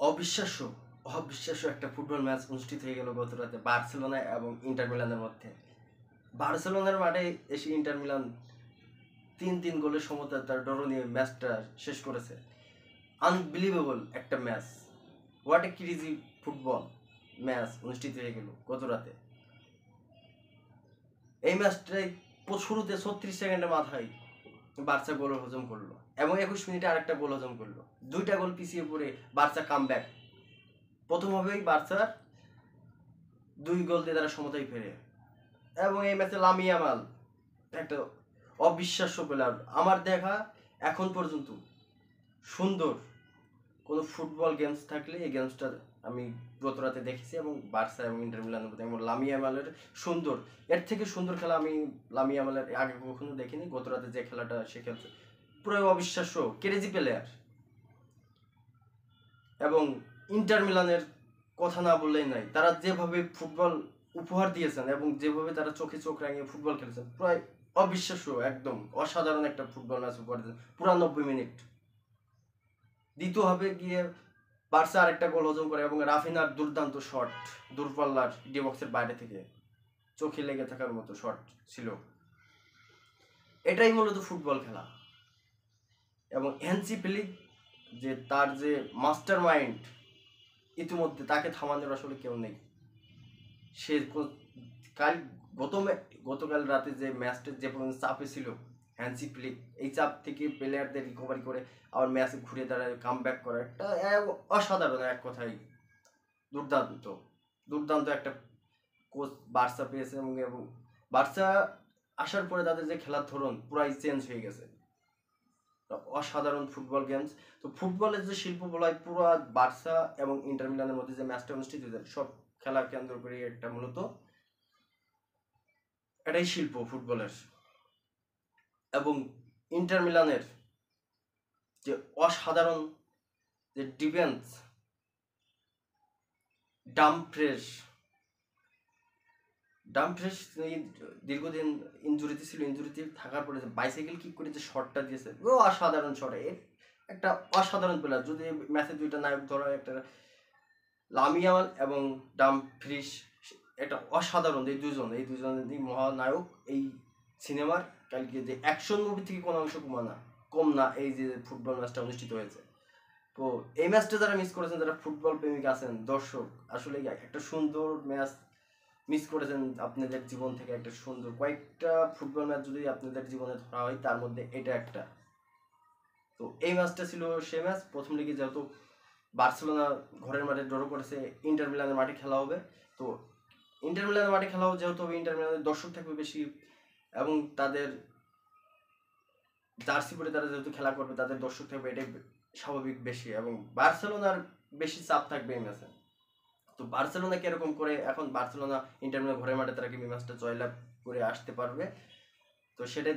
অবিশ্বাস্য অবিশ্বাস্য একটা ফুটবল ম্যাচ অনুষ্ঠিত হয়ে গেল গত রাতে বার্সেলোনা এবং ইন্টার মিলানের মধ্যে। বার্সেলোনার মাঠে এসে ইন্টার মিলান 3-3 গোলের সমতা তার ড্র নিয়ে ম্যাচটা শেষ করেছে। আনবিলিভেবল একটা match, what a crazy football match অনুষ্ঠিত হয়ে গেল গত রাতে। এই ম্যাচটাই শুরুতে 36 সেকেন্ডের মাথায় বার্সা গোল হজম করলো এবং 21 মিনিটে আরেকটা গোল হজম করলো। 2টা গোল পিছিয়ে পড়ে বার্সা কামব্যাক। প্রথম হবেই বার্সার 2 গোল দিয়ে তারা সমতায় ফেরে এবং এই ম্যাচে লামিন ইয়ামাল একটা অবিশ্বাস্য প্লেয়ার। আমার দেখা এখন পর্যন্ত সুন্দর কোনো ফুটবল গেমস থাকলে এই গেমসটা আমি গত রাতে দেখেছি এবং বার্সা এবং ইন্টার মিলানের মধ্যে এবং লামিন ইয়ামালের সুন্দর, এর থেকে সুন্দর খেলা আমি লামিন ইয়ামালের আগে কখনো দেখিনি। গত রাতে যে খেলাটা সে খেলছে পুরো অবিশ্বাস্য ক্রেজি প্লেয়ার। এবং ইন্টার মিলানের কথা না বললেই নাই, তারা যেভাবে ফুটবল উপহার দিয়েছেন এবং যেভাবে তারা চোখে চোখ রাঙিয়ে ফুটবল খেলেছেন প্রায় অবিশ্বাস্য, একদম অসাধারণ একটা ফুটবল ম্যাচ উপহার দিয়েছেন পুরা 90 মিনিট। দ্বিতীয় হবে গিয়ে বার্সা আরেকটা গোল হজম করে এবং রাফিনার দুর্দান্ত শট, দূরপাল্লার ডি বক্সের বাইরে থেকে চোখে লেগে থাকার মতো শট ছিল। এটাই মূলত ফুটবল খেলা। এবং হ্যান্সি ফ্লিক যে তার যে মাস্টার মাইন্ড, ইতিমধ্যে তাকে থামানোর আসলে কেউ নেই। সে গতকাল রাতে যে ম্যাচটা যে পর্যন্ত চাপে ছিল হ্যান্সি ফ্লিক, এই চাপ থেকে প্লেয়ারদের রিকভারি করে আবার ম্যাচে ঘুরে দাঁড়ায় কামব্যাক করা একটা অসাধারণ, এক কথাই দুর্দান্ত দুর্দান্ত একটা কোচ বার্সা পেয়েছে। এবং বার্সা আসার পরে তাদের যে খেলার ধরন পুরাই চেঞ্জ হয়ে গেছে। অসাধারণ ফুটবল গেমস। তো ফুটবলের যে শিল্প বলা হয় পুরো বার্সা এবং ইন্টার মিলানের মধ্যে যে ম্যাচটা অনুষ্ঠিত হয়েছে সব খেলা কেন্দ্র করে একটা মূলত এটাই শিল্প ফুটবলের। এবং ইন্টার মিলানের যে অসাধারণ যে ডিফেন্স, ডামফ্রেস দীর্ঘদিন ইনজুরিতে ছিল, ইনজুরিতে থাকার পরে বাইসাইকেল কিক করে যে শটটা দিয়েছে ও অসাধারণ শট। একটা অসাধারণ প্লেয়ার। যদি ম্যাচে 2টা নায়ক ধরা হয়, একটা লামিন ইয়ামাল এবং ডামফ্রিস, একটা অসাধারণ এই দুজনই মহানায়ক এই সিনেমার। কালকে যে অ্যাকশন মুভি থেকে কোনো অংশ কম না এই যে ফুটবল ম্যাচটা অনুষ্ঠিত হয়েছে। তো এই ম্যাচটা যারা মিস করেছেন, যারা ফুটবল প্রেমিক আছেন, দর্শক, আসলে একটা সুন্দর ম্যাচ মিস করেছেন আপনাদের জীবন থেকে। একটা সুন্দর কয়েকটা ফুটবল ম্যাচ যদি আপনাদের জীবনে ধরা হয় তার মধ্যে এটা একটা। তো এই ম্যাচটা ছিল সে ম্যাচ। প্রথম লিগে যেহেতু বার্সেলোনা ঘরের মাঠে ড্র করেছে, ইন্টার মিলানের মাঠে খেলা হবে। তো ইন্টার মিলানের মাঠে খেলা হবে যেহেতু ইন্টার মিলানের দর্শক থাকবে বেশি এবং তাদের জার্সি পরে তারা যেহেতু খেলা করবে তাদের দর্শক থাকবে, এটাই স্বাভাবিক বেশি। এবং বার্সেলোনার বেশি চাপ থাকবে এই ম্যাচে। তো বার্সেলোনা কিরকম করে এখন বার্সেলোনা ইন্টার মিলান ঘরের মাঠে তারা কি ম্যাচটা জয়লাভ করে আসতে পারবে, তো সেটাই